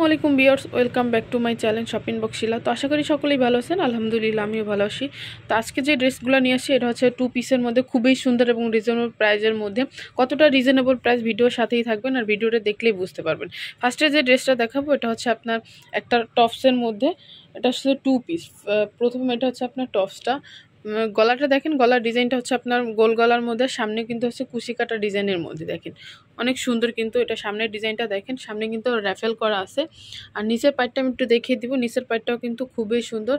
আলাইকুম viewers, welcome back to my channel shopping box Shila. তো আশা করি সকলেই ভালো আছেন। আলহামদুলিল্লাহ আমিও ভালো আছি। তো আজকে যে ড্রেসগুলো নিয়ে আসি এটা হচ্ছে 2 পিসের মধ্যে, খুবই সুন্দর এবং রিজনেবল প্রাইজের মধ্যে। কতটা রিজনেবল প্রাইস ভিডিওর সাথেই থাকবেন আর ভিডিওটা দেখলেই বুঝতে পারবেন। ফার্স্টে যে ড্রেসটা দেখাবো এটা হচ্ছে আপনার একটা টপসের মধ্যে, এটা হচ্ছে 2 পিস। প্রথমে এটা হচ্ছে আপনার টপসটা, গলাটা দেখেন, গলার ডিজাইনটা হচ্ছে আপনার গোল গলার মধ্যে, সামনে কিন্তু হচ্ছে কুশি কাটা ডিজাইনের মধ্যে। দেখেন অনেক সুন্দর, কিন্তু এটা সামনের ডিজাইনটা দেখেন, সামনে কিন্তু র্যাফেল করা আছে। আর নিচের পাটটা আমি একটু দেখিয়ে দিব, নিচের পাটটাও কিন্তু খুবই সুন্দর,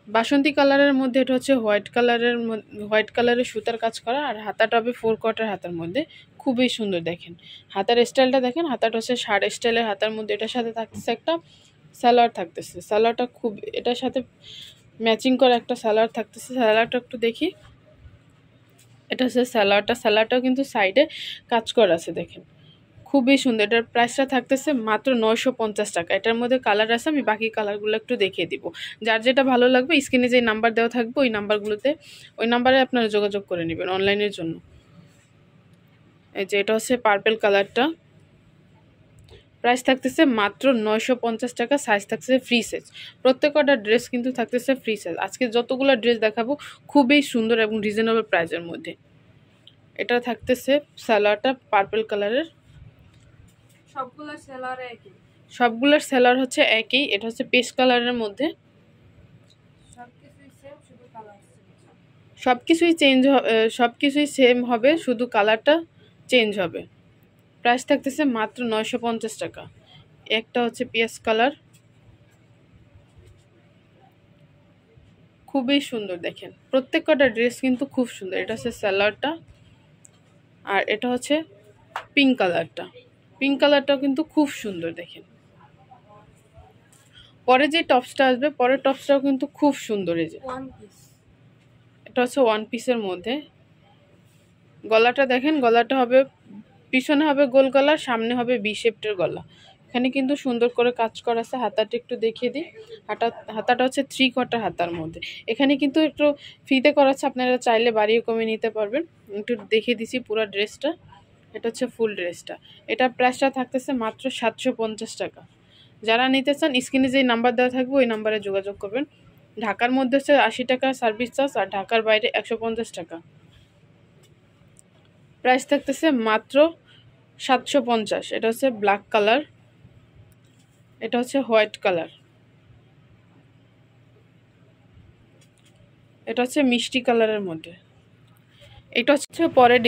বাসন্তী কালারের মধ্যে। এটা হচ্ছে হোয়াইট কালারের সুতার কাজ করা, আর হাতাটা হবে 4 কোয়ার্টার হাতার মধ্যে, খুবই সুন্দর। দেখেন হাতার স্টাইলটা দেখেন, হাতাটা হচ্ছে শার্ট স্টাইলের হাতার মধ্যে। এটার সাথে থাকতেছে একটা সালোয়ার থাকতেছে, সালোয়ারটা খুব, এটার সাথে ম্যাচিং করা একটা সালোয়ার থাকতেছে। সালোয়ারটা একটু দেখি, এটা হচ্ছে সালোয়ারটাও কিন্তু সাইডে কাজ করা আছে। দেখেন খুবই সুন্দর। এটার প্রাইসটা থাকতেছে মাত্র 950 টাকা। এটার মধ্যে কালার আছে, আমি বাকি কালারগুলো একটু দেখিয়ে দিব। যার যেটা ভালো লাগবে স্ক্রিনে যে নাম্বার দেওয়া থাকবে ওই নাম্বারগুলোতে, ওই নাম্বারে আপনারা যোগাযোগ করে নেবেন অনলাইনের জন্য। এই যে এটা হচ্ছে পার্পল কালারটা, প্রাইস থাকতেছে মাত্র 950 টাকা। সাইজ থাকতেছে ফ্রি সাইজ, প্রত্যেকটা ড্রেস কিন্তু থাকতেছে ফ্রি সাইজ। আজকে যতগুলো ড্রেস দেখাবো খুবই সুন্দর এবং রিজনেবল প্রাইসের মধ্যে। এটা থাকতেছে সালোয়ারটা পার্পল কালারের, সবগুলোর সেলার হচ্ছে একই। এটা হচ্ছে পেস্ট কালারের মধ্যে, সবকিছুই সেম হবে, শুধু কালারটা চেঞ্জ হবে। প্রাইস থাকতেছে মাত্র 950 টাকা। একটা হচ্ছে পেস্ট কালার, খুবই সুন্দর। দেখেন প্রত্যেকটা ড্রেস কিন্তু খুব সুন্দর। এটা হচ্ছে সালোয়ারটা, আর এটা হচ্ছে পিঙ্ক কালারটাও কিন্তু খুব সুন্দর। দেখেন পরে যে টপসটা আসবে, পরের টপসটাও কিন্তু খুব সুন্দর। এই যে এটা হচ্ছে 1 পিসের মধ্যে, গলাটা দেখেন, গলাটা হবে পিছনে হবে গোল গলা, সামনে হবে ভি শেপের গলা। এখানে কিন্তু সুন্দর করে কাজ করা আছে। হাতাটা একটু দেখিয়ে দিই, হাতাটা হচ্ছে 3 কোয়ার্টার হাতার মধ্যে। এখানে কিন্তু একটু ফ্রিতে করা আছে, আপনারা চাইলে বাড়িয়ে কমিয়ে নিতে পারবেন। একটু দেখিয়ে দিছি পুরো ড্রেসটা। এটা হচ্ছে ফুল ড্রেসটা। এটা প্রাইসটা থাকতেছে মাত্র 750 টাকা। যারা নিতে চান স্ক্রিনে যেই নাম্বার দেওয়া থাকবে ওই নাম্বারে যোগাযোগ করবেন। ঢাকার মধ্যে হচ্ছে 80 টাকা সার্ভিস চার্জ, আর ঢাকার বাইরে 150 টাকা। প্রাইস থাকতেছে মাত্র 750। এটা হচ্ছে ব্ল্যাক কালার, এটা হচ্ছে হোয়াইট কালার, এটা হচ্ছে মিষ্টি কালারের মধ্যে। এটা হচ্ছে পরের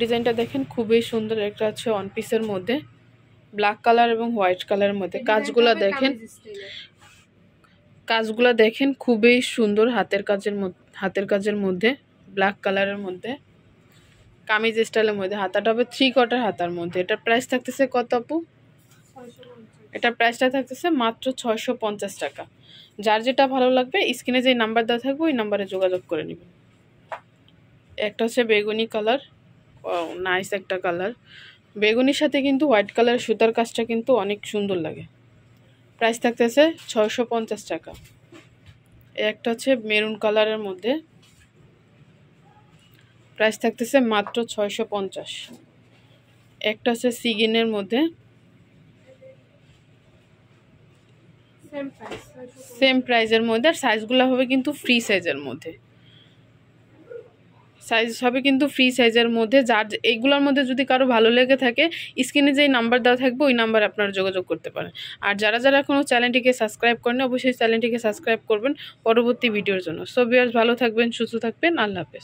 ডিজাইনটা দেখেন খুবই সুন্দর। এটা হচ্ছে 1 পিসের মধ্যে, ব্ল্যাক কালার এবং হোয়াইট কালারের মধ্যে। কাজগুলো দেখেন খুবই সুন্দর, হাতের কাজের মধ্যে, ব্ল্যাক কালারের মধ্যে, কামিজ স্টাইলের মধ্যে। হাতাটা হবে 3 কোয়ার্টার হাতার মধ্যে। এটার প্রাইস থাকতেছে কত আপু? এটার প্রাইসটা থাকতেছে মাত্র 650 টাকা। যার যেটা ভালো লাগবে স্ক্রিনে যে নাম্বার দেওয়া থাকবে ওই নাম্বারে যোগাযোগ করে নেবেন। একটা হচ্ছে বেগুনি কালার, নাইস একটা কালার। বেগুনির সাথে কিন্তু হোয়াইট কালার সুতার কাজটা কিন্তু অনেক সুন্দর লাগে। প্রাইস থাকতেছে 650 টাকা। একটা হচ্ছে মেরুন কালারের মধ্যে, প্রাইস থাকতেছে মাত্র 650। একটা হচ্ছে সিগিনের মধ্যে, সেম প্রাইজের মধ্যে। আর সাইজগুলো হবে কিন্তু ফ্রি সাইজের মধ্যে, সাইজ হবে কিন্তু ফ্রি সাইজের মধ্যে। যার এইগুলোর মধ্যে যদি কারো ভালো লেগে থাকে স্ক্রিনে যেই নাম্বার দেওয়া থাকবে ওই নাম্বারে আপনারা যোগাযোগ করতে পারেন। আর যারা এখনও চ্যানেলটিকে সাবস্ক্রাইব করেন অবশ্যই চ্যানেলটিকে সাবস্ক্রাইব করবেন পরবর্তী ভিডিওর জন্য। সো ভিউয়ার্স ভালো থাকবেন, সুস্থ থাকবেন, আল্লাহ হাফেজ।